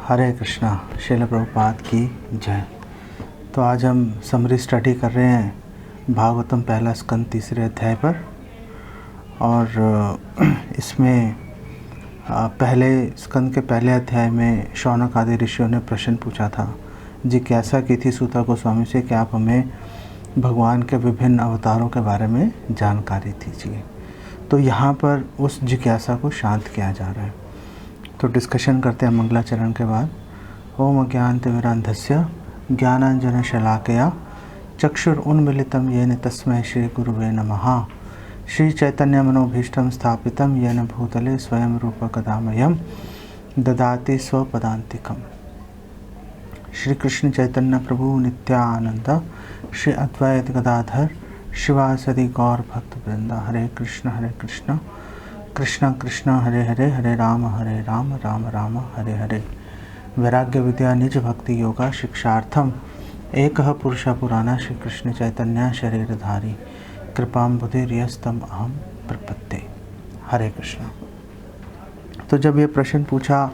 हरे कृष्णा। श्रील प्रभुपाद की जय। तो आज हम समरी स्टडी कर रहे हैं भागवतम पहला स्कंद तीसरे अध्याय पर। और इसमें पहले स्कंद के पहले अध्याय में शौनक आदि ऋषियों ने प्रश्न पूछा था, जिज्ञासा की थी सूता गोस्वामी से कि आप हमें भगवान के विभिन्न अवतारों के बारे में जानकारी दीजिए। तो यहाँ पर उस जिज्ञासा को शांत किया जा रहा है। तो डिस्कशन करते हैं मंगलाचरण के बाद। ओम अज्ञानतिमिरान्धस्य ज्ञानाञ्जनशलाकया चक्षुरुन्मीलितं येन तस्मै श्रीगुरुवे नमः। श्रीचैतन्यमनोभीष्टं स्थापितं येन भूतले स्वयं रूपकदामयं ददाति स्वपदान्तिकम्। श्री कृष्ण चैतन्य प्रभु नित्यानंद श्री अद्वैत गदाधर शिवासदि गौर भक्त वृंदा। हरे कृष्ण कृष्ण कृष्ण हरे हरे, हरे राम राम राम हरे हरे। वैराग्य विद्या निज भक्ति योगा शिक्षार्थम एक पुरुष पुराना श्री कृष्ण चैतन्य शरीरधारी कृपाम्बुधिर्यस्तम अहम प्रपत्ते। हरे कृष्ण। तो जब ये प्रश्न पूछा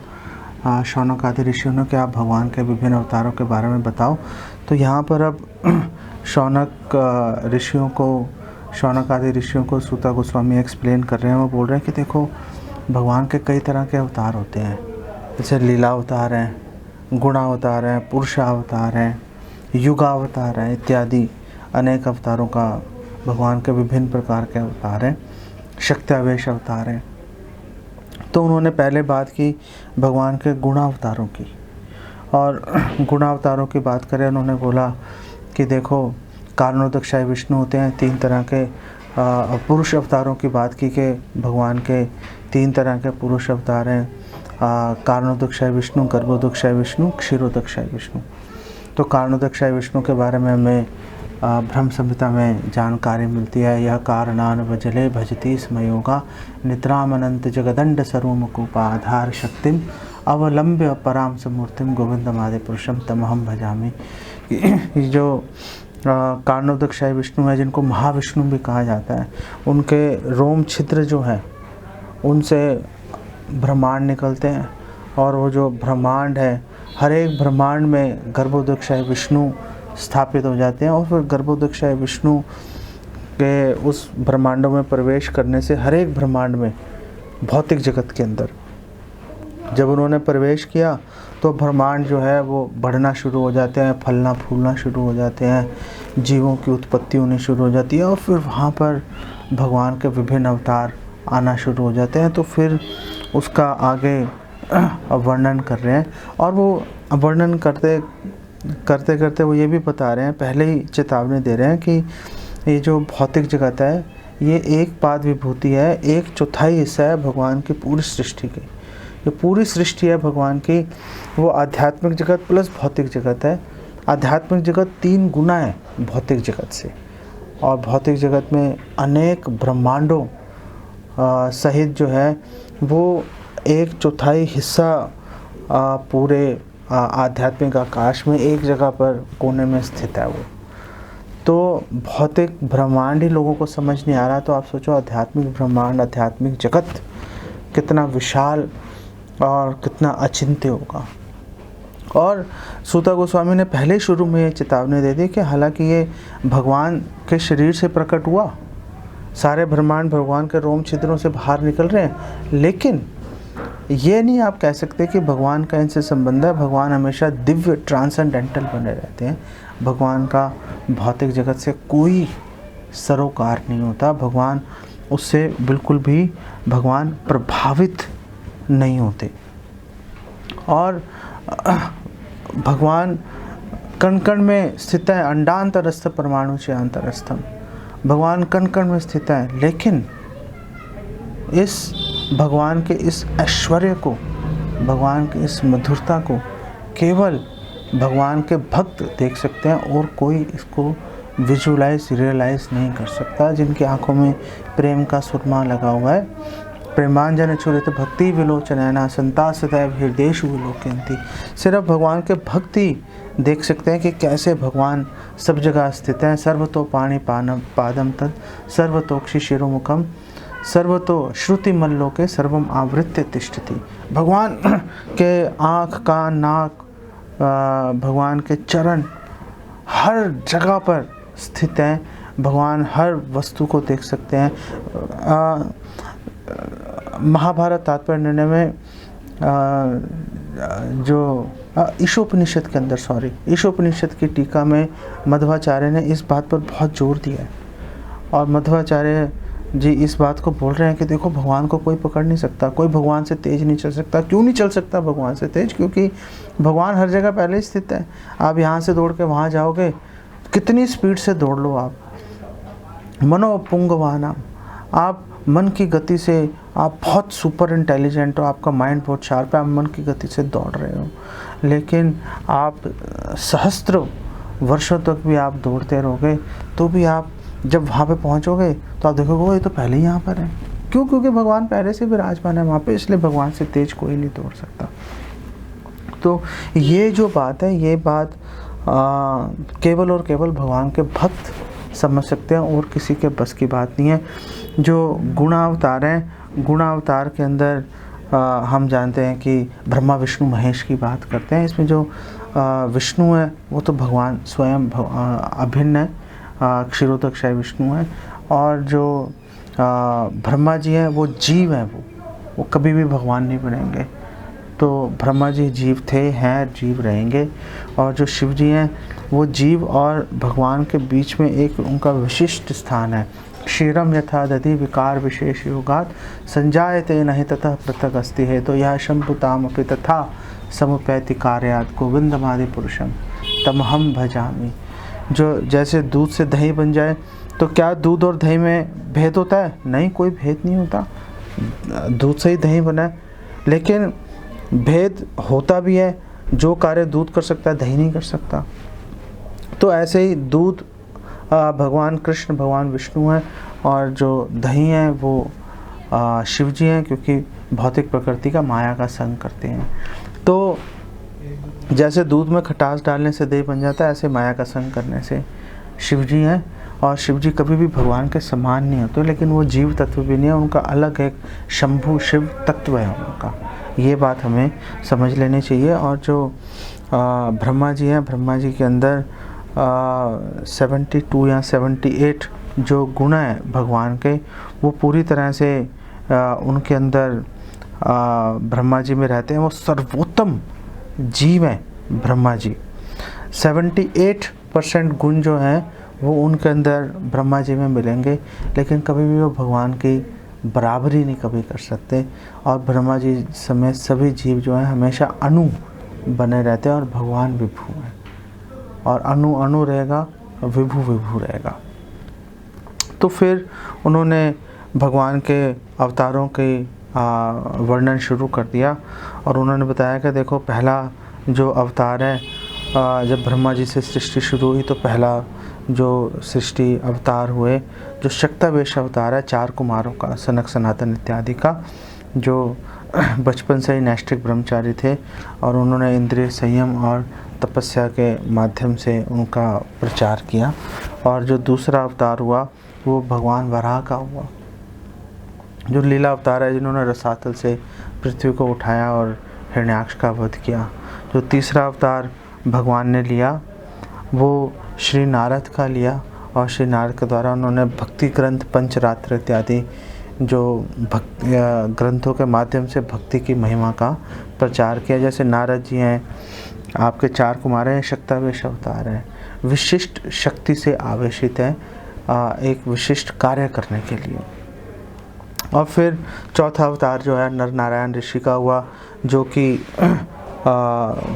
शौनक आदि ऋषियों ने कि आप भगवान के विभिन्न अवतारों के बारे में बताओ, तो यहाँ पर अब शौनक आदि ऋषियों को सूता गोस्वामी एक्सप्लेन कर रहे हैं। वो बोल रहे हैं कि देखो, भगवान के कई तरह के अवतार होते हैं, जैसे लीला अवतार हैं, गुणावतार हैं, पुरुषावतार हैं, युगावतार हैं, इत्यादि अनेक अवतारों का भगवान के विभिन्न प्रकार के अवतार हैं, शक्त्यावेश अवतार हैं। तो उन्होंने पहले बात की भगवान के गुणावतारों की, और गुणावतारों की बात करें उन्होंने बोला कि देखो, कारणोदकशाय विष्णु होते हैं, 3 तरह के पुरुष अवतारों की बात की कि भगवान के 3 तरह के पुरुष अवतार हैं, कारणोदकशाय विष्णु, गर्भोदकशाय विष्णु, क्षीरोदकशाय विष्णु। तो कारणोदकशाय विष्णु के बारे में हमें ब्रह्म संहिता में जानकारी मिलती है। यह कारणानवजले भजती स्मयोगा निद्रामनंत जगदंड सर्वमुकुपाधार शक्तिम अवलंब्य पराम समूर्तिम गोविंदमादि पुरुषम तमहम भजामि। ये जो कारणोदकशाय विष्णु है, जिनको महाविष्णु भी कहा जाता है, उनके रोम छिद्र जो है उनसे ब्रह्मांड निकलते हैं, और वो जो ब्रह्मांड है, हर एक ब्रह्मांड में गर्भोदकशाय विष्णु स्थापित हो जाते हैं। और फिर गर्भोदकशाय विष्णु के उस ब्रह्मांडों में प्रवेश करने से हर एक ब्रह्मांड में भौतिक जगत के अंदर जब उन्होंने प्रवेश किया तो ब्रह्मांड जो है वो बढ़ना शुरू हो जाते हैं, फलना फूलना शुरू हो जाते हैं, जीवों की उत्पत्ति होनी शुरू हो जाती है, और फिर वहाँ पर भगवान के विभिन्न अवतार आना शुरू हो जाते हैं। तो फिर उसका आगे वर्णन कर रहे हैं, और वो वर्णन करते करते वो ये भी बता रहे हैं, पहले ही चेतावनी दे रहे हैं कि ये जो भौतिक जगत है ये एक पाद विभूति है, 1/4 हिस्सा है भगवान की पूरी सृष्टि की। ये पूरी सृष्टि है भगवान की, वो आध्यात्मिक जगत प्लस भौतिक जगत है। आध्यात्मिक जगत 3 गुना है भौतिक जगत से, और भौतिक जगत में अनेक ब्रह्मांडों सहित जो है वो 1/4 हिस्सा पूरे आध्यात्मिक आकाश में एक जगह पर कोने में स्थित है वो। तो भौतिक ब्रह्मांड ही लोगों को समझ नहीं आ रहा, तो आप सोचो आध्यात्मिक ब्रह्मांड, आध्यात्मिक जगत कितना विशाल और कितना अचिंत्य होगा। और सूता गोस्वामी ने पहले शुरू में ये चेतावनी दे दी कि हालांकि ये भगवान के शरीर से प्रकट हुआ, सारे ब्रह्मांड भगवान के रोम छिद्रों से बाहर निकल रहे हैं, लेकिन ये नहीं आप कह सकते कि भगवान का इनसे संबंध है। भगवान हमेशा दिव्य ट्रांसेंडेंटल बने रहते हैं। भगवान का भौतिक जगत से कोई सरोकार नहीं होता, भगवान उससे बिल्कुल भी भगवान प्रभावित नहीं होते। और भगवान कण कण में स्थित है, अंडांतरस्थ परमाणु से अंतरस्थम। भगवान कण कण में स्थित है, लेकिन इस भगवान के इस ऐश्वर्य को, भगवान की इस मधुरता को केवल भगवान के भक्त देख सकते हैं, और कोई इसको विजुलाइज रियलाइज नहीं कर सकता। जिनकी आंखों में प्रेम का सुरमा लगा हुआ है, प्रेमांजन चुरित भक्ति विलोचनैना संता सदैव हृदयेषु विलोकयन्ति। सिर्फ भगवान के भक्ति देख सकते हैं कि कैसे भगवान सब जगह स्थित हैं। सर्वतो पाणि पादम तत् सर्वतोक्षि शिरोमुखम सर्वतो श्रुति मल्लोके सर्वम आवृत्य तिष्ठति। भगवान के आँख, कान, नाक, भगवान के चरण हर जगह पर स्थित हैं। भगवान हर वस्तु को देख सकते हैं। महाभारत तात्पर्य निर्णय में जो ईशोपनिषद के अंदर ईशोपनिषद की टीका में मध्वाचार्य ने इस बात पर बहुत जोर दिया है। और मध्वाचार्य जी इस बात को बोल रहे हैं कि देखो, भगवान को कोई पकड़ नहीं सकता, कोई भगवान से तेज नहीं चल सकता। क्यों नहीं चल सकता भगवान से तेज? क्योंकि भगवान हर जगह पहले ही स्थित है। आप यहाँ से दौड़ के वहाँ जाओगे, कितनी स्पीड से दौड़ लो आप, मनोपुंगवाना, आप मन की गति से, आप बहुत सुपर इंटेलिजेंट हो, आपका माइंड बहुत शार्प है, आप मन की गति से दौड़ रहे हो, लेकिन आप सहस्त्र वर्षों तक भी आप दौड़ते रहोगे तो भी आप जब वहाँ पे पहुँचोगे तो आप देखोगे ये तो पहले ही यहाँ पर है। क्यों? क्योंकि भगवान पहले से विराजमान है वहाँ पे, इसलिए भगवान से तेज कोई नहीं दौड़ सकता। तो ये जो बात है, ये बात केवल और केवल भगवान के भक्त समझ सकते हैं और किसी के बस की बात नहीं है। जो गुणावतार हैं, गुणावतार के अंदर हम जानते हैं कि ब्रह्मा विष्णु महेश की बात करते हैं। इसमें जो विष्णु है वो तो भगवान स्वयं अभिन्न है, क्षीरोदक्षाय विष्णु है। और जो ब्रह्मा जी हैं वो जीव हैं, वो कभी भी भगवान नहीं बनेंगे। तो ब्रह्मा जी जीव थे, हैं, जीव रहेंगे। और जो शिव जी हैं वो जीव और भगवान के बीच में एक उनका विशिष्ट स्थान है। क्षीरम यथा दधि विकार विशेष योगात संजायते नहीं ततः पृथक अस्ति है। तो यह शंभुताम अपि तथा समुपैति कार्यात् गोविंदमादि पुरुषम तमहम भजामि। जो जैसे दूध से दही बन जाए, तो क्या दूध और दही में भेद होता है? नहीं, कोई भेद नहीं होता। दूध से ही दही बना है, लेकिन भेद होता भी है। जो कार्य दूध कर सकता है दही नहीं कर सकता। तो ऐसे ही दूध भगवान कृष्ण, भगवान विष्णु हैं, और जो दही है वो शिव जी हैं, क्योंकि भौतिक प्रकृति का, माया का संग करते हैं। तो जैसे दूध में खटास डालने से दही बन जाता है, ऐसे माया का संग करने से शिव जी हैं। और शिव जी कभी भी भगवान के समान नहीं होते, लेकिन वो जीव तत्व भी नहीं है, उनका अलग एक शंभु शिव तत्व है उनका। ये बात हमें समझ लेनी चाहिए। और जो ब्रह्मा जी हैं, ब्रह्मा जी के अंदर 72 या 78 जो गुण हैं भगवान के, वो पूरी तरह से उनके अंदर ब्रह्मा जी में रहते हैं। वो सर्वोत्तम जीव हैं ब्रह्मा जी। 78% गुण जो हैं वो उनके अंदर ब्रह्मा जी में मिलेंगे, लेकिन कभी भी वो भगवान की बराबरी नहीं कभी कर सकते। और ब्रह्मा जी समेत सभी जीव जो हैं हमेशा अणु बने रहते हैं, और भगवान विभु हैं। और अणु अणु रहेगा, विभु विभु रहेगा। तो फिर उन्होंने भगवान के अवतारों के वर्णन शुरू कर दिया। और उन्होंने बताया कि देखो, पहला जो अवतार है, जब ब्रह्मा जी से सृष्टि शुरू हुई तो पहला जो सृष्टि अवतार हुए, जो शक्तावेश अवतार है 4 कुमारों का, सनक सनातन इत्यादि का, जो बचपन से ही नैष्ठिक ब्रह्मचारी थे, और उन्होंने इंद्रिय संयम और तपस्या के माध्यम से उनका प्रचार किया। और जो दूसरा अवतार हुआ वो भगवान वराह का हुआ, जो लीला अवतार है, जिन्होंने रसातल से पृथ्वी को उठाया और हिरण्याक्ष का वध किया। जो तीसरा अवतार भगवान ने लिया वो श्री नारद का लिया, और श्री नारद के द्वारा उन्होंने भक्ति ग्रंथ पंचरात्र इत्यादि जो ग्रंथों के माध्यम से भक्ति की महिमा का प्रचार किया। जैसे नारद जी हैं, आपके 4 कुमार हैं, शक्तावेश अवतार हैं, विशिष्ट शक्ति से आवेशित हैं एक विशिष्ट कार्य करने के लिए। और फिर चौथा अवतार जो है नर नारायण ऋषि का हुआ, जो कि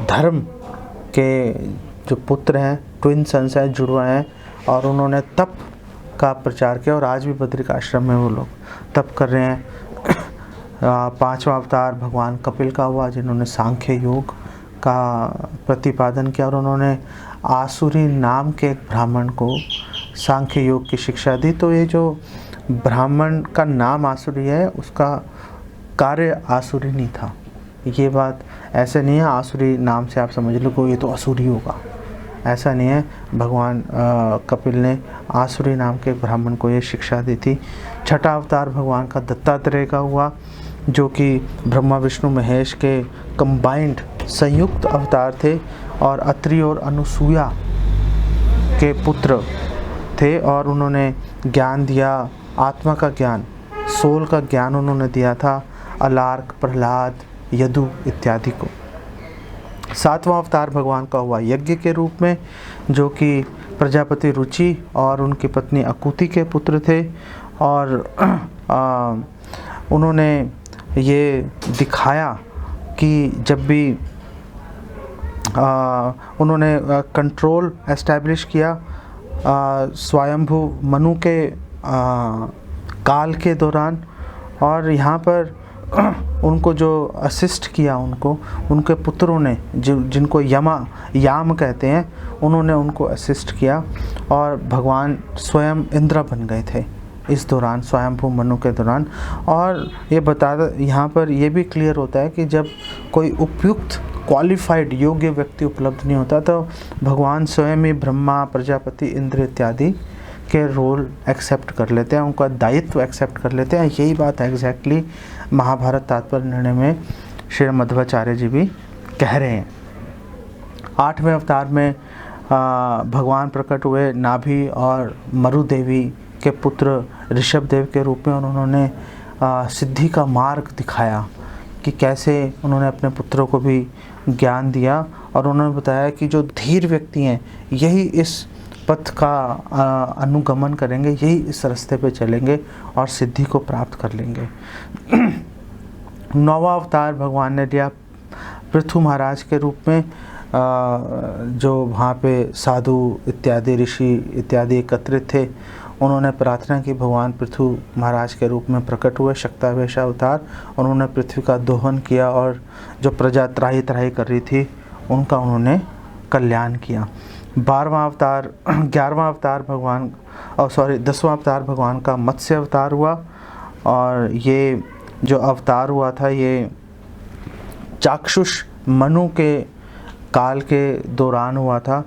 धर्म के जो पुत्र हैं, ट्विन सन्स हैं, जुड़वा हैं, और उन्होंने तप का प्रचार किया। और आज भी बद्रिक आश्रम में वो लोग तप कर रहे हैं। 5वां अवतार भगवान कपिल का हुआ, जिन्होंने सांख्य योग का प्रतिपादन किया, और उन्होंने आसुरी नाम के एक ब्राह्मण को सांख्य योग की शिक्षा दी। तो ये जो ब्राह्मण का नाम आसुरी है, उसका कार्य आसुरी नहीं था। ये बात ऐसे नहीं है आसुरी नाम से आप समझ लो को ये तो असुरी होगा, ऐसा नहीं है। भगवान कपिल ने आसुरी नाम के ब्राह्मण को ये शिक्षा दी थी। छठा अवतार भगवान का दत्तात्रेय का हुआ, जो कि ब्रह्मा विष्णु महेश के कंबाइंड संयुक्त अवतार थे और अत्रि और अनुसूया के पुत्र थे, और उन्होंने ज्ञान दिया, आत्मा का ज्ञान, सोल का ज्ञान उन्होंने दिया था अलार्क, प्रहलाद, यदु इत्यादि को। सातवां अवतार भगवान का हुआ यज्ञ के रूप में, जो कि प्रजापति रुचि और उनकी पत्नी अकुति के पुत्र थे, और उन्होंने ये दिखाया कि जब भी उन्होंने कंट्रोल एस्टैब्लिश किया स्वयंभू मनु के काल के दौरान, और यहाँ पर उनको जो असिस्ट किया, उनके पुत्रों ने, जिनको याम कहते हैं, उन्होंने उनको असिस्ट किया, और भगवान स्वयं इंद्र बन गए थे इस दौरान, स्वयंभू मनु के दौरान। और ये यहाँ पर ये भी क्लियर होता है कि जब कोई उपयुक्त क्वालिफाइड योग्य व्यक्ति उपलब्ध नहीं होता तो भगवान स्वयं ही ब्रह्मा, प्रजापति, इंद्र इत्यादि के रोल एक्सेप्ट कर लेते हैं, उनका दायित्व एक्सेप्ट कर लेते हैं। यही बात एग्जैक्टली महाभारत तात्पर्य निर्णय में श्री मध्वाचार्य जी भी कह रहे हैं। आठवें अवतार में भगवान प्रकट हुए नाभि और मरुदेवी के पुत्र ऋषभ देव के रूप में, और उन्होंने सिद्धि का मार्ग दिखाया कि कैसे उन्होंने अपने पुत्रों को भी ज्ञान दिया, और उन्होंने बताया कि जो धीर व्यक्ति हैं यही इस पथ का अनुगमन करेंगे, यही इस रास्ते पे चलेंगे और सिद्धि को प्राप्त कर लेंगे। नौवां अवतार भगवान ने लिया पृथु महाराज के रूप में, जो वहाँ पे साधु इत्यादि, ऋषि इत्यादि एकत्रित थे। उन्होंने प्रार्थना की भगवान पृथु महाराज के रूप में प्रकट हुए, शक्तावेश अवतार। उन्होंने पृथ्वी का दोहन किया और जो प्रजा त्राही त्राही कर रही थी उनका उन्होंने कल्याण किया। 12वां अवतार 11वां अवतार भगवान 10वां अवतार भगवान का मत्स्य अवतार हुआ, और ये जो अवतार हुआ था ये चाक्षुष मनु के काल के दौरान हुआ था।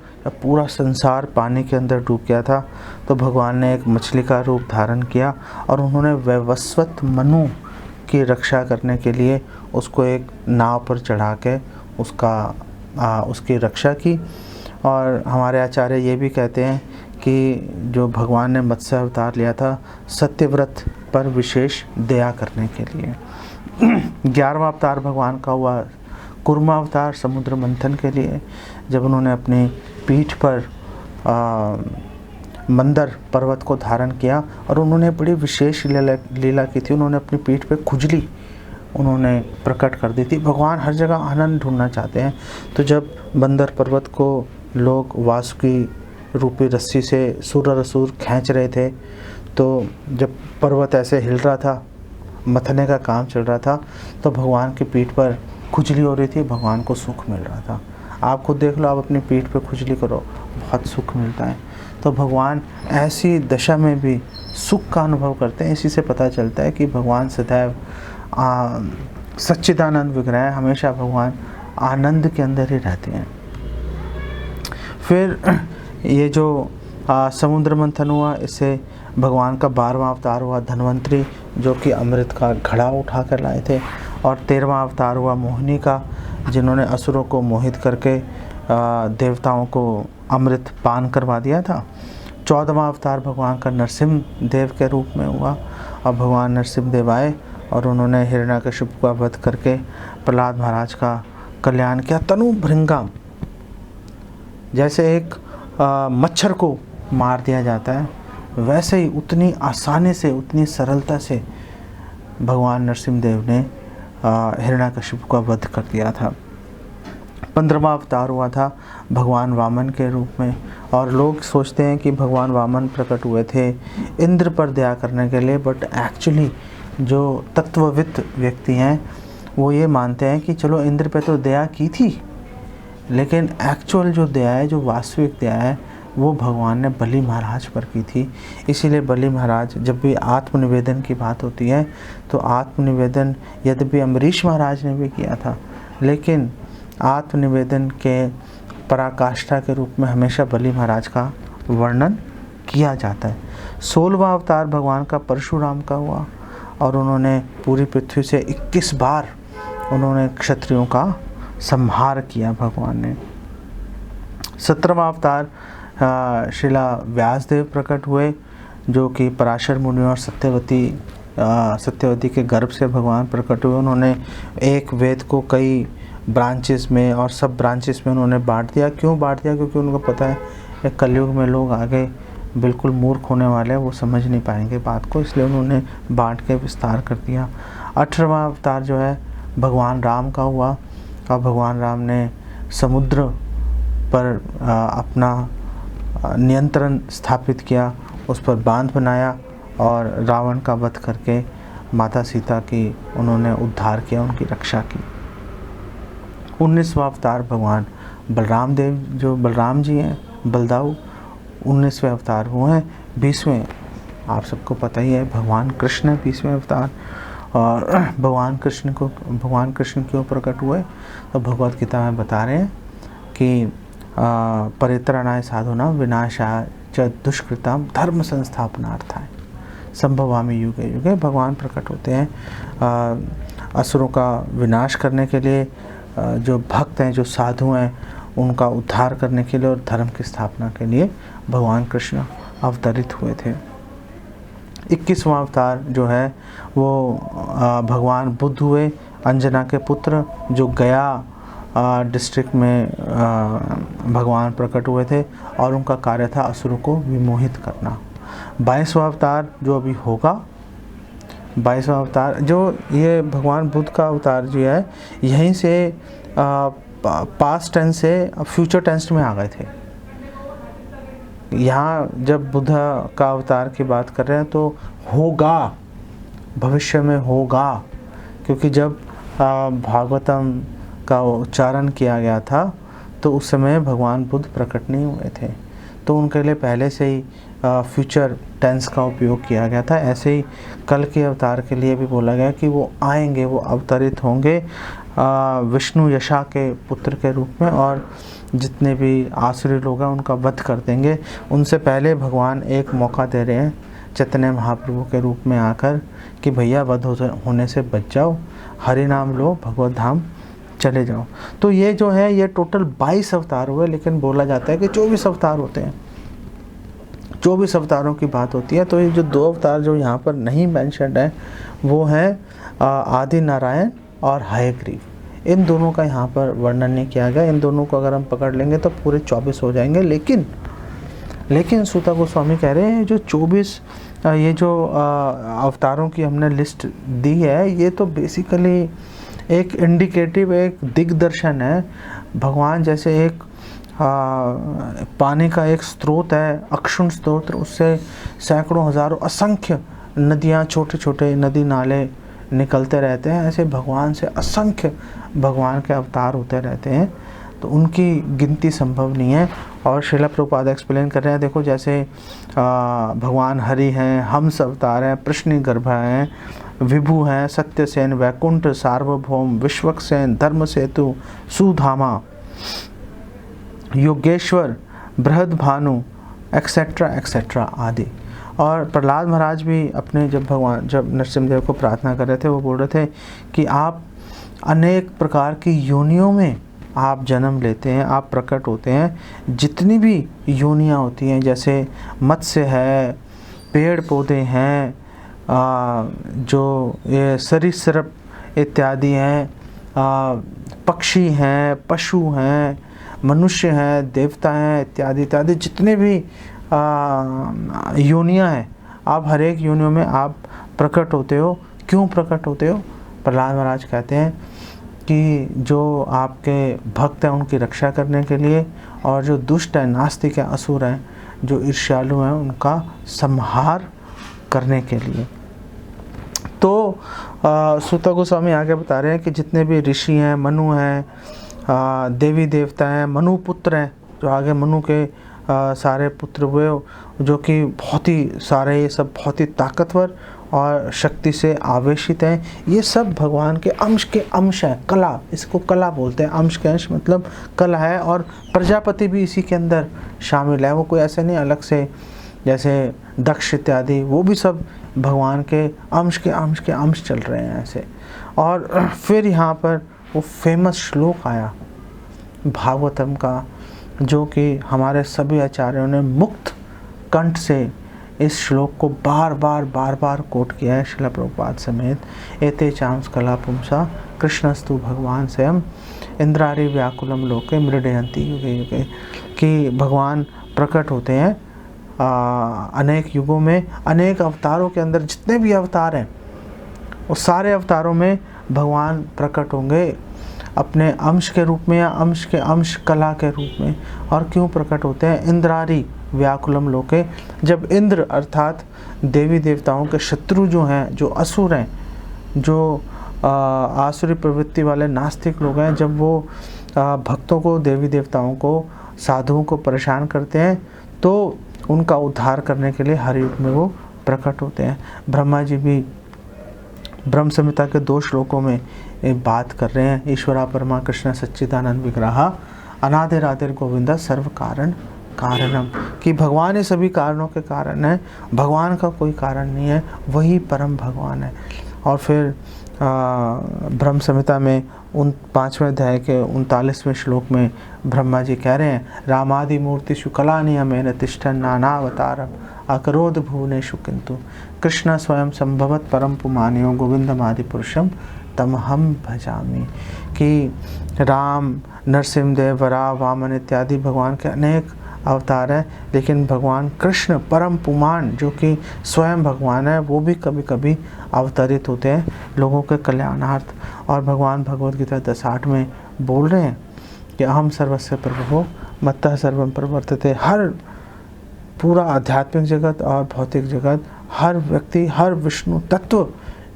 पूरा संसार पानी के अंदर डूब गया था, तो भगवान ने एक मछली का रूप धारण किया और उन्होंने वैवस्वत मनु की रक्षा करने के लिए उसको एक नाव पर चढ़ा के उसकी रक्षा की। और हमारे आचार्य ये भी कहते हैं कि जो भगवान ने मत्स्य अवतार लिया था सत्यव्रत पर विशेष दया करने के लिए। 11वां अवतार भगवान का हुआ कूर्मा अवतार, समुद्र मंथन के लिए, जब उन्होंने अपनी पीठ पर मंदर पर्वत को धारण किया और उन्होंने बड़ी विशेष लीला की थी। उन्होंने अपनी पीठ पे खुजली उन्होंने प्रकट कर दी थी। भगवान हर जगह आनंद ढूंढना चाहते हैं, तो जब मंदर पर्वत को लोग वासुकी रूपी रस्सी से सुर खींच रहे थे, तो जब पर्वत ऐसे हिल रहा था, मथने का काम चल रहा था, तो भगवान की पीठ पर खुजली हो रही थी, भगवान को सुख मिल रहा था। आप खुद देख लो, आप अपनी पीठ पे खुजली करो, बहुत सुख मिलता है। तो भगवान ऐसी दशा में भी सुख का अनुभव करते हैं। इसी से पता चलता है कि भगवान सदैव सच्चिदानंद विग्रह है, हमेशा भगवान आनंद के अंदर ही रहते हैं। फिर ये जो समुद्र मंथन हुआ, इससे भगवान का 12वां अवतार हुआ धन्वंतरी, जो कि अमृत का घड़ा उठा कर लाए थे। और 13वां अवतार हुआ मोहिनी का, जिन्होंने असुरों को मोहित करके देवताओं को अमृत पान करवा दिया था। 14वां अवतार भगवान का नरसिंह देव के रूप में हुआ, और भगवान नरसिंह देव आए और उन्होंने हिरण्यकशिपु का वध करके प्रहलाद महाराज का कल्याण किया। तनु भृंगम, जैसे एक मच्छर को मार दिया जाता है, वैसे ही उतनी आसानी से, उतनी सरलता से भगवान नरसिंह देव ने हिरण्यकशिपु का वध कर दिया था। 15वां अवतार हुआ था भगवान वामन के रूप में, और लोग सोचते हैं कि भगवान वामन प्रकट हुए थे इंद्र पर दया करने के लिए, बट एक्चुअली जो तत्वविद व्यक्ति हैं वो ये मानते हैं कि चलो इंद्र पे तो दया की थी, लेकिन एक्चुअल जो दया है, जो वास्तविक दया है, वो भगवान ने बलि महाराज पर की थी। इसीलिए बलि महाराज, जब भी आत्मनिवेदन की बात होती है तो आत्मनिवेदन यद्यपि अम्बरीश महाराज ने भी किया था, लेकिन आत्मनिवेदन के पराकाष्ठा के रूप में हमेशा बलि महाराज का वर्णन किया जाता है। 16वां अवतार भगवान का परशुराम का हुआ और उन्होंने पूरी पृथ्वी से 21 बार उन्होंने क्षत्रियों का संहार किया भगवान ने। 17वां अवतार श्रीला व्यासदेव प्रकट हुए, जो कि पराशर मुनि और सत्यवती के गर्भ से भगवान प्रकट हुए। उन्होंने एक वेद को कई ब्रांचेस में और सब ब्रांचेस में उन्होंने बांट दिया। क्यों बांट दिया? क्योंकि उनको पता है कलयुग में लोग आगे बिल्कुल मूर्ख होने वाले हैं, वो समझ नहीं पाएंगे बात को, इसलिए उन्होंने बांट के विस्तार कर दिया। 18वां अवतार जो है भगवान राम का हुआ और भगवान राम ने समुद्र पर अपना नियंत्रण स्थापित किया, उस पर बांध बनाया और रावण का वध करके माता सीता की उन्होंने उद्धार किया, उनकी रक्षा की। 19वां अवतार भगवान बलराम देव, जो बलराम जी हैं, बलदाऊ 19वें अवतार हुए हैं। 20वें आप सबको पता ही है भगवान कृष्ण है 20वें अवतार। और भगवान कृष्ण क्यों प्रकट हुए? तो भगवत गीता में बता रहे हैं कि परित्राणाय साधूनां विनाशाय च दुष्कृतां धर्म संस्थापनार्थाय संभवामि युगे युगे। भगवान प्रकट होते हैं असुरों का विनाश करने के लिए, जो भक्त हैं, जो साधु हैं, उनका उद्धार करने के लिए और धर्म की स्थापना के लिए भगवान कृष्ण अवतरित हुए थे। 21वां अवतार जो है वो भगवान बुद्ध हुए, अंजना के पुत्र, जो गया डिस्ट्रिक्ट में भगवान प्रकट हुए थे और उनका कार्य था असुरों को विमोहित करना। 22वां अवतार जो अभी होगा, 22वां अवतार जो ये भगवान बुद्ध का अवतार जो है, यहीं से पास्ट टेंस से फ्यूचर टेंस में आ गए थे। यहाँ जब बुद्ध का अवतार की बात कर रहे हैं तो होगा, भविष्य में होगा, क्योंकि जब भागवतम का उच्चारण किया गया था तो उस समय भगवान बुद्ध प्रकट नहीं हुए थे, तो उनके लिए पहले से ही फ्यूचर टेंस का उपयोग किया गया था। ऐसे ही कल के अवतार के लिए भी बोला गया कि वो आएंगे, वो अवतरित होंगे विष्णु यशा के पुत्र के रूप में और जितने भी आसुरी लोग हैं उनका वध कर देंगे। उनसे पहले भगवान एक मौका दे रहे हैं चैतन्य महाप्रभु के रूप में आकर कि भैया वध होने से बच जाओ, हरि नाम लो, भगवत धाम चले जाओ। तो ये जो है ये टोटल 22 अवतार हुए, लेकिन बोला जाता है कि 24 अवतार होते हैं, 24 अवतारों की बात होती है। तो ये जो 2 अवतार जो यहाँ पर नहीं मेंशन्ड है वो हैं आदि नारायण और हयग्रीव। इन दोनों का यहाँ पर वर्णन नहीं किया गया। इन दोनों को अगर हम पकड़ लेंगे तो पूरे 24 हो जाएंगे। लेकिन सूता गोस्वामी कह रहे हैं जो 24 ये जो अवतारों की हमने लिस्ट दी है, ये तो बेसिकली एक इंडिकेटिव, एक दिग्दर्शन है। भगवान जैसे एक पानी का एक स्रोत है, अक्षुण स्रोत, उससे सैकड़ों हजारों असंख्य नदियाँ, छोटे छोटे नदी नाले निकलते रहते हैं। ऐसे भगवान से असंख्य भगवान के अवतार होते रहते हैं, तो उनकी गिनती संभव नहीं है। और श्रीला प्रभुपाद एक्सप्लेन कर रहे हैं, देखो जैसे भगवान हरि हैं, हंस अवतार हैं, प्रश्निगर्भ हैं, विभु हैं, सत्यसेन, वैकुंठ, सार्वभौम, विश्वक्सेन, धर्म सेतु, सुधामा, योगेश्वर, बृहद भानु, एक्सेट्रा एक्सेट्रा आदि। और प्रहलाद महाराज भी अपने जब नरसिम्हदेव को प्रार्थना कर रहे थे, वो बोल रहे थे कि आप अनेक प्रकार की योनियों में आप जन्म लेते हैं, आप प्रकट होते हैं। जितनी भी योनियाँ होती हैं, जैसे मत्स्य है, पेड़ पौधे हैं, जो ये सरीसृप इत्यादि हैं, पक्षी हैं, पशु हैं, मनुष्य हैं, देवता हैं, इत्यादि इत्यादि, जितने भी योनियाँ हैं, आप हर एक योनियों में आप प्रकट होते हो। क्यों प्रकट होते हो? प्रहलाद महाराज कहते हैं कि जो आपके भक्त हैं उनकी रक्षा करने के लिए, और जो दुष्ट हैं, नास्तिक हैं, असुर हैं, जो ईर्ष्यालु हैं, उनका संहार करने के लिए। तो सूत गोस्वामी आगे बता रहे हैं कि जितने भी ऋषि हैं, मनु हैं, देवी देवता हैं, मनु पुत्र हैं, जो आगे मनु के सारे पुत्र हुए, जो कि बहुत ही सारे ये सब बहुत ही ताकतवर और शक्ति से आवेशित हैं। ये सब भगवान के अंश हैं। कला, इसको कला बोलते हैं। अंश के अंश मतलब कला है। और प्रजापति भी इसी के अंदर शामिल है। वो कोई ऐसे नहीं अलग से, जैसे दक्ष इत्यादि, वो भी सब भगवान के अंश चल रहे हैं ऐसे। और फिर यहाँ पर वो फेमस श्लोक आया भागवतम का, जो कि हमारे सभी आचार्यों ने मुक्त कंठ से इस श्लोक को बार बार कोट किया है, श्रील प्रभुपाद समेत। एते चांस कला पुंसा कृष्णस्तु भगवान स्वयं इंद्रारी व्याकुलम लोके मृडयंती युगे युगे, कि भगवान प्रकट होते हैं अनेक युगों में, अनेक अवतारों के अंदर। जितने भी अवतार हैं उस सारे अवतारों में भगवान प्रकट होंगे अपने अंश के रूप में या अंश के अंश कला के रूप में। और क्यों प्रकट होते हैं? इंद्रारी व्याकुलम लोके, जब इंद्र अर्थात देवी देवताओं के शत्रु जो हैं, जो असुर हैं, जो आसुरी प्रवृत्ति वाले नास्तिक लोग हैं, जब वो भक्तों को, देवी देवताओं को, साधुओं को परेशान करते हैं, तो उनका उद्धार करने के लिए हर युग में वो प्रकट होते हैं। ब्रह्मा जी भी ब्रह्म संहिता के 2 श्लोकों में बात कर रहे हैं। ईश्वरा परमा कृष्ण सच्चिदानंद विग्रहा अनादिरादिर गोविंदा सर्व कारणम, कि भगवान ही सभी कारणों के कारण है, भगवान का कोई कारण नहीं है, वही परम भगवान है। और फिर ब्रह्म संहिता में 5वें अध्याय के 39वें श्लोक में ब्रह्मा जी कह रहे हैं, रामादि मूर्ति शुक्ला नियमेन तिष्ठन् नानावतारम अकरोध भुवनेषु किंतु कृष्ण स्वयं संभवत परम पुमानियो गोविंदमादि पुरुषम तमहम भजामि, कि राम, नरसिंहदेव, वराह, वामन इत्यादि भगवान के अनेक अवतार हैं, लेकिन भगवान कृष्ण परम पुमान, जो कि स्वयं भगवान है, वो भी कभी कभी अवतरित होते हैं लोगों के कल्याणार्थ। और भगवान भगवद गीता 10:8 में बोल रहे हैं कि अहम सर्वस्य प्रभुः मत्तः सर्वं प्रवर्तते। हर पूरा आध्यात्मिक जगत और भौतिक जगत, हर व्यक्ति, हर विष्णु तत्व,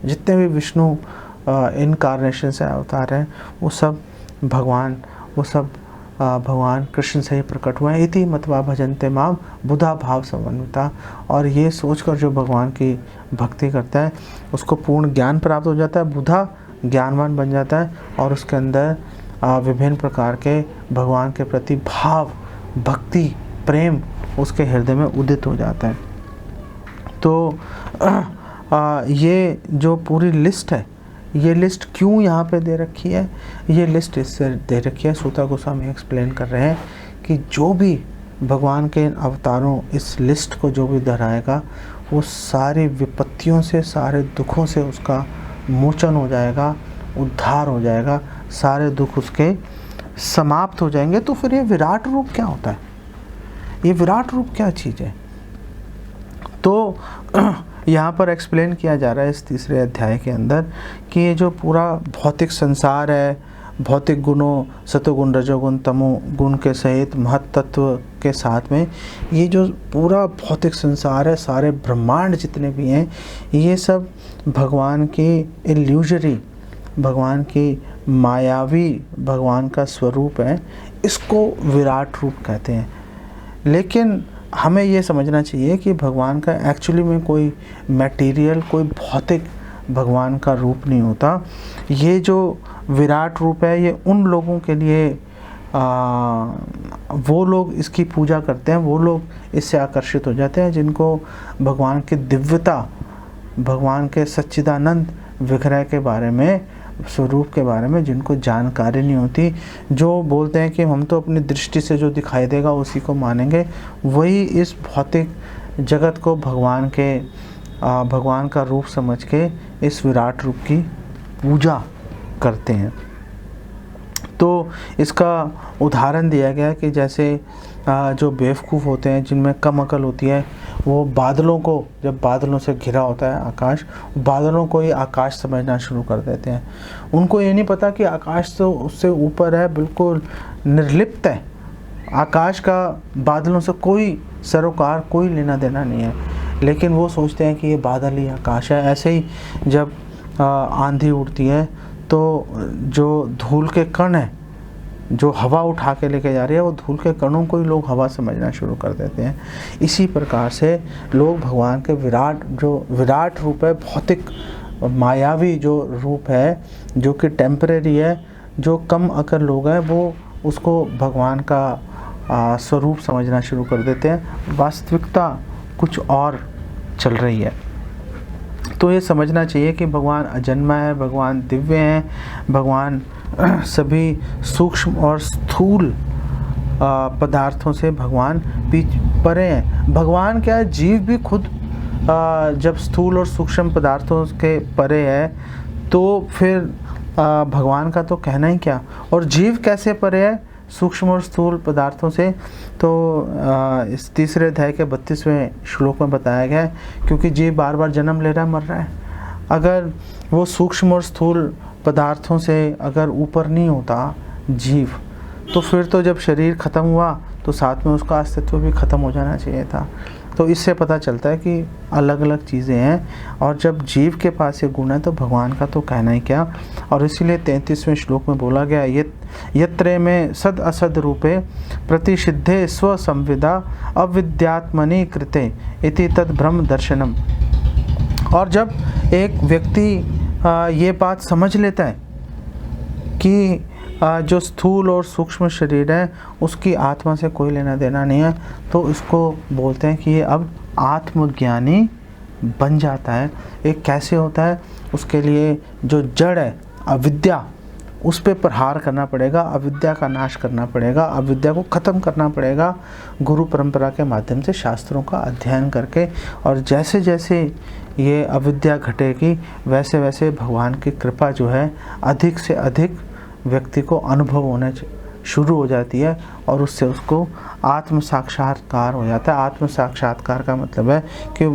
जितने भी विष्णु इनकार्नेशन से अवतार हैं, वो सब भगवान कृष्ण से ही प्रकट हुए हैं। इति मत्वा भजन्ते माम बुधा भाव समन्विता। और ये सोचकर जो भगवान की भक्ति करता है उसको पूर्ण ज्ञान प्राप्त हो जाता है, बुधा ज्ञानवान बन जाता है, और उसके अंदर विभिन्न प्रकार के भगवान के प्रति भाव, भक्ति, प्रेम उसके हृदय में उदित हो जाता है। तो ये जो पूरी लिस्ट है, ये लिस्ट क्यों यहाँ पे दे रखी है? ये लिस्ट इससे दे रखी है, सूता गोस्वामी एक्सप्लेन कर रहे हैं कि जो भी भगवान के अवतारों, इस लिस्ट को जो भी दोहराएगा, वो सारी विपत्तियों से, सारे दुखों से उसका मोचन हो जाएगा, उद्धार हो जाएगा, सारे दुख उसके समाप्त हो जाएंगे। तो फिर ये विराट रूप क्या होता है? ये विराट रूप क्या चीज़ है? तो यहाँ पर एक्सप्लेन किया जा रहा है इस 3रे अध्याय के अंदर कि ये जो पूरा भौतिक संसार है, भौतिक गुणों, सतोगुण, रजोगुण, तमोगुण के सहित महत्त्व के साथ में ये जो पूरा भौतिक संसार है, सारे ब्रह्मांड जितने भी हैं, ये सब भगवान की इल्यूजरी, भगवान की मायावी, भगवान का स्वरूप है। इसको विराट रूप कहते हैं। लेकिन हमें ये समझना चाहिए कि भगवान का एक्चुअली में कोई मटेरियल, कोई भौतिक भगवान का रूप नहीं होता। ये जो विराट रूप है, ये उन लोगों के लिए वो लोग इसकी पूजा करते हैं, वो लोग इससे आकर्षित हो जाते हैं जिनको भगवान की दिव्यता, भगवान के सच्चिदानंद विग्रह के बारे में, स्वरूप के बारे में जिनको जानकारी नहीं होती, जो बोलते हैं कि हम तो अपनी दृष्टि से जो दिखाई देगा उसी को मानेंगे, वही इस भौतिक जगत को भगवान का रूप समझ के इस विराट रूप की पूजा करते हैं। तो इसका उदाहरण दिया गया कि जैसे जो बेवकूफ़ होते हैं, जिनमें कम अकल होती है, वो बादलों को, जब बादलों से घिरा होता है आकाश, बादलों को ही आकाश समझना शुरू कर देते हैं। उनको ये नहीं पता कि आकाश तो उससे ऊपर है, बिल्कुल निर्लिप्त है। आकाश का बादलों से कोई सरोकार, कोई लेना देना नहीं है, लेकिन वो सोचते हैं कि ये बादल ही आकाश है। ऐसे ही जब आंधी उड़ती है तो जो धूल के कण हैं, जो हवा उठा के लेके जा रही है वो धूल के कणों को ही लोग हवा समझना शुरू कर देते हैं। इसी प्रकार से लोग भगवान के विराट रूप है, भौतिक मायावी जो रूप है, जो कि टेम्परेरी है, जो कम अकल लोग हैं वो उसको भगवान का स्वरूप समझना शुरू कर देते हैं। वास्तविकता कुछ और चल रही है। तो ये समझना चाहिए कि भगवान अजन्मा है, भगवान दिव्य हैं, भगवान सभी सूक्ष्म और स्थूल पदार्थों से भगवान परे हैं। भगवान क्या है, जीव भी खुद जब स्थूल और सूक्ष्म पदार्थों के परे है तो फिर भगवान का तो कहना ही क्या। और जीव कैसे परे है सूक्ष्म और स्थूल पदार्थों से, तो इस तीसरे अध्याय के 32वें श्लोक में बताया गया है, क्योंकि जीव बार बार जन्म ले रहा है, मर रहा है। अगर वो सूक्ष्म और स्थूल पदार्थों से अगर ऊपर नहीं होता जीव, तो फिर तो जब शरीर ख़त्म हुआ तो साथ में उसका अस्तित्व भी ख़त्म हो जाना चाहिए था। तो इससे पता चलता है कि अलग अलग चीज़ें हैं, और जब जीव के पास ये गुण है तो भगवान का तो कहना ही क्या। और इसीलिए 33वें श्लोक में बोला गया, यत्रे में सद असद रूपे प्रतिषिद्धे स्वसंविदा अविद्यात्मनि कृते इति तद ब्रह्म दर्शनम। और जब एक व्यक्ति ये बात समझ लेता है कि जो स्थूल और सूक्ष्म शरीर है उसकी आत्मा से कोई लेना देना नहीं है, तो इसको बोलते हैं कि ये अब आत्मज्ञानी बन जाता है। एक कैसे होता है, उसके लिए जो जड़ है अविद्या, उस पे प्रहार करना पड़ेगा, अविद्या का नाश करना पड़ेगा, अविद्या को ख़त्म करना पड़ेगा गुरु परंपरा के माध्यम से, शास्त्रों का अध्ययन करके। और जैसे जैसे ये अविद्या घटेगी वैसे वैसे भगवान की कृपा जो है अधिक से अधिक व्यक्ति को अनुभव होने शुरू हो जाती है, और उससे उसको आत्म साक्षात्कार हो जाता है। आत्म साक्षात्कार का मतलब है कि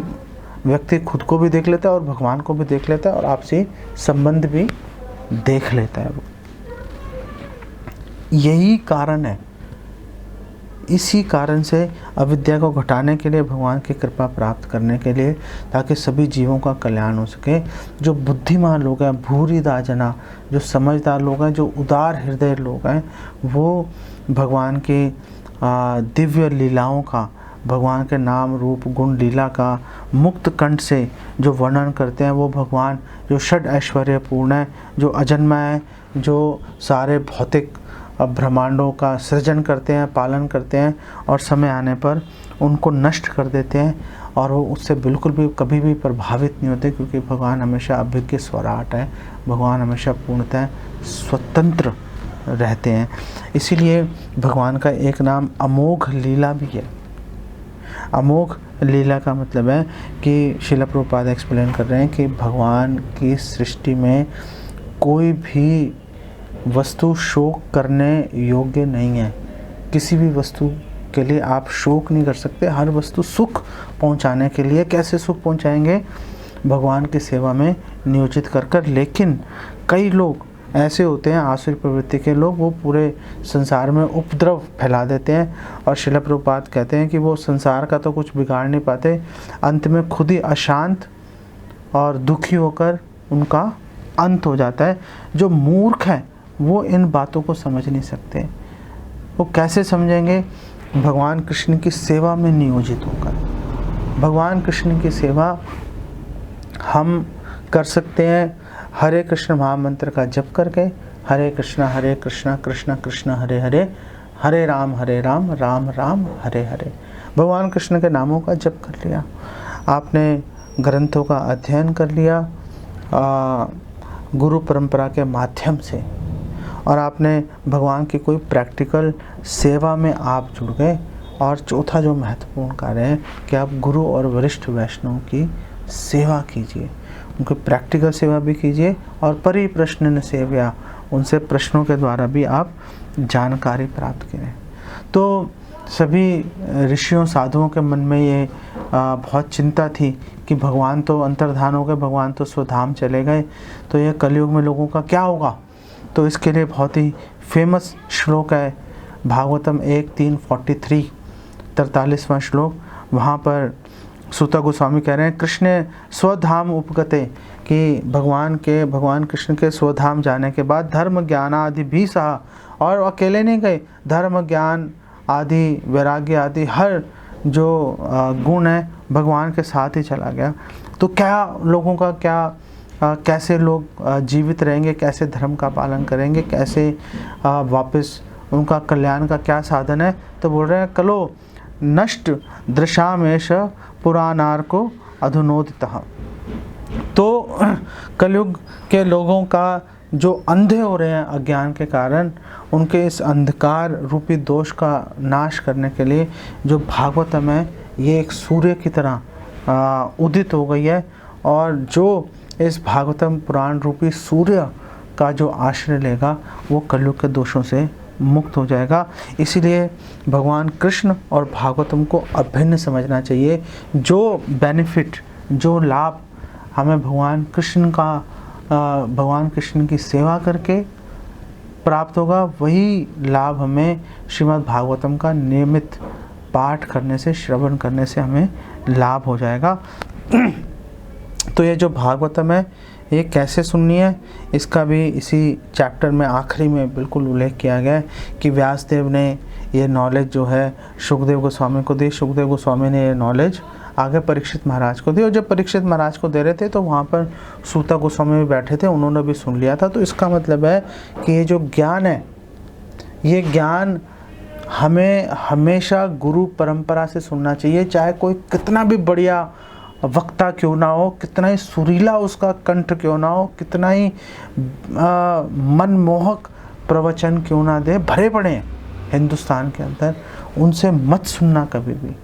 व्यक्ति खुद को भी देख लेता है और भगवान को भी देख लेता है और आपसी संबंध भी देख लेता है। यही कारण है, इसी कारण से अविद्या को घटाने के लिए, भगवान की कृपा प्राप्त करने के लिए, ताकि सभी जीवों का कल्याण हो सके। जो बुद्धिमान लोग हैं, भूरिदा जना, जो समझदार लोग हैं, जो उदार हृदय लोग हैं, वो भगवान की दिव्य लीलाओं का, भगवान के नाम रूप गुण लीला का मुक्त कंठ से जो वर्णन करते हैं, वो भगवान जो षड ऐश्वर्य पूर्ण है, जो अजन्मा है, जो सारे भौतिक ब्रह्मांडों का सृजन करते हैं, पालन करते हैं, और समय आने पर उनको नष्ट कर देते हैं, और वो उससे बिल्कुल भी कभी भी प्रभावित नहीं होते, क्योंकि भगवान हमेशा अभिज्ञ स्वराट है, भगवान हमेशा पूर्णतः स्वतंत्र रहते हैं। इसीलिए भगवान का एक नाम अमोघ लीला भी है। अमोघ लीला का मतलब है कि श्रील प्रभुपाद एक्सप्लेन कर रहे हैं कि भगवान की सृष्टि में कोई भी वस्तु शोक करने योग्य नहीं है। किसी भी वस्तु के लिए आप शोक नहीं कर सकते। हर वस्तु सुख पहुंचाने के लिए, कैसे सुख पहुंचाएंगे, भगवान की सेवा में नियोजित कर कर। लेकिन कई लोग ऐसे होते हैं, आसुरी प्रवृत्ति के लोग, वो पूरे संसार में उपद्रव फैला देते हैं, और श्रील प्रभुपाद कहते हैं कि वो संसार का तो कुछ बिगाड़ नहीं पाते, अंत में खुद ही अशांत और दुखी होकर उनका अंत हो जाता है। जो मूर्ख है वो इन बातों को समझ नहीं सकते। वो कैसे समझेंगे? भगवान कृष्ण की सेवा में नियोजित होकर। भगवान कृष्ण की सेवा हम कर सकते हैं हरे कृष्ण महामंत्र का जप करके। हरे कृष्णा कृष्ण कृष्ण हरे हरे, हरे राम राम राम हरे हरे। भगवान कृष्ण के नामों का जप कर लिया, आपने ग्रंथों का अध्ययन कर लिया गुरु परंपरा के माध्यम से, और आपने भगवान की कोई प्रैक्टिकल सेवा में आप जुड़ गए। और चौथा जो महत्वपूर्ण कार्य है कि आप गुरु और वरिष्ठ वैष्णव की सेवा कीजिए, उनकी प्रैक्टिकल सेवा भी कीजिए, और परिप्रश्न सेवा, उनसे प्रश्नों के द्वारा भी आप जानकारी प्राप्त करें। तो सभी ऋषियों साधुओं के मन में ये बहुत चिंता थी कि भगवान तो अंतर्धान हो गए, भगवान तो स्वधाम चले गए, तो ये कलयुग में लोगों का क्या होगा। तो इसके लिए बहुत ही फेमस श्लोक है भागवतम 1:3:43 43वां श्लोक। वहाँ पर सूता गोस्वामी कह रहे हैं, कृष्ण स्वधाम उपगते, कि भगवान कृष्ण के स्वधाम जाने के बाद धर्म ज्ञान आदि भी सहा, और अकेले नहीं गए, धर्म ज्ञान आदि वैराग्य आदि हर जो गुण है भगवान के साथ ही चला गया। तो क्या लोगों का कैसे लोग जीवित रहेंगे, कैसे धर्म का पालन करेंगे, कैसे वापस उनका कल्याण का क्या साधन है। तो बोल रहे हैं कलो नष्ट दृशामेश पुराणार को अधुनोदितः। तो कलयुग के लोगों का जो अंधे हो रहे हैं अज्ञान के कारण, उनके इस अंधकार रूपी दोष का नाश करने के लिए जो भागवतम है ये एक सूर्य की तरह उदित हो गई है। और जो इस भागवतम पुराण रूपी सूर्य का जो आश्रय लेगा वो कलयुग के दोषों से मुक्त हो जाएगा। इसीलिए भगवान कृष्ण और भागवतम को अभिन्न समझना चाहिए। जो बेनिफिट, जो लाभ हमें भगवान कृष्ण की सेवा करके प्राप्त होगा, वही लाभ हमें श्रीमद् भागवतम का नियमित पाठ करने से, श्रवण करने से हमें लाभ हो जाएगा। तो ये जो भागवतम है ये कैसे सुननी है, इसका भी इसी चैप्टर में आखिरी में बिल्कुल उल्लेख किया गया है कि व्यासदेव ने ये नॉलेज जो है शुकदेव गोस्वामी को दी। शुकदेव गोस्वामी ने ये नॉलेज आगे परीक्षित महाराज को दी, और जब परीक्षित महाराज को दे रहे थे तो वहाँ पर सूता गोस्वामी भी बैठे थे, उन्होंने भी सुन लिया था। तो इसका मतलब है कि ये जो ज्ञान है, ये ज्ञान हमें हमेशा गुरु परंपरा से सुनना चाहिए। चाहे कोई कितना भी बढ़िया वक्ता क्यों ना हो, कितना ही सुरीला उसका कंठ क्यों ना हो, कितना ही मनमोहक प्रवचन क्यों ना दे, भरे पड़े हैं हिंदुस्तान के अंदर, उनसे मत सुनना कभी भी।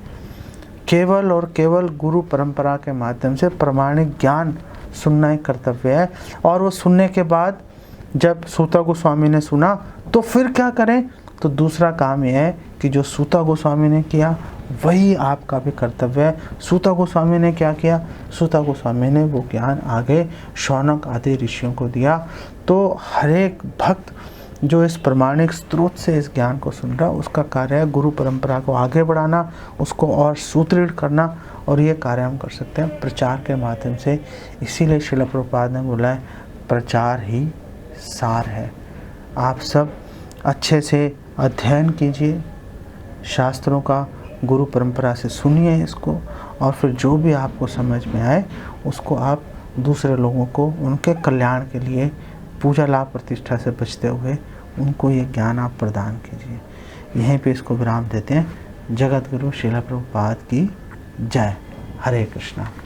केवल और केवल गुरु परंपरा के माध्यम से प्रमाणिक ज्ञान सुनना ही कर्तव्य है। और वो सुनने के बाद जब सूता गोस्वामी ने सुना तो फिर क्या करें, तो दूसरा काम यह है कि जो सूता गोस्वामी ने किया वही आपका भी कर्तव्य है। सूता गोस्वामी ने क्या किया, सूता गोस्वामी ने वो ज्ञान आगे शौनक आदि ऋषियों को दिया। तो हर एक भक्त जो इस प्रमाणिक स्रोत से इस ज्ञान को सुन रहा है, उसका कार्य है गुरु परंपरा को आगे बढ़ाना, उसको और सुदृढ़ करना। और ये कार्य हम कर सकते हैं प्रचार के माध्यम से। इसीलिए श्रील प्रभुपाद ने बोला है प्रचार ही सार है। आप सब अच्छे से अध्ययन कीजिए शास्त्रों का, गुरु परंपरा से सुनिए इसको, और फिर जो भी आपको समझ में आए उसको आप दूसरे लोगों को उनके कल्याण के लिए पूजा लाभ प्रतिष्ठा से बचते हुए उनको ये ज्ञान आप प्रदान कीजिए। यहीं पे इसको विराम देते हैं। जगत गुरु श्रील प्रभुपाद की जय। हरे कृष्णा।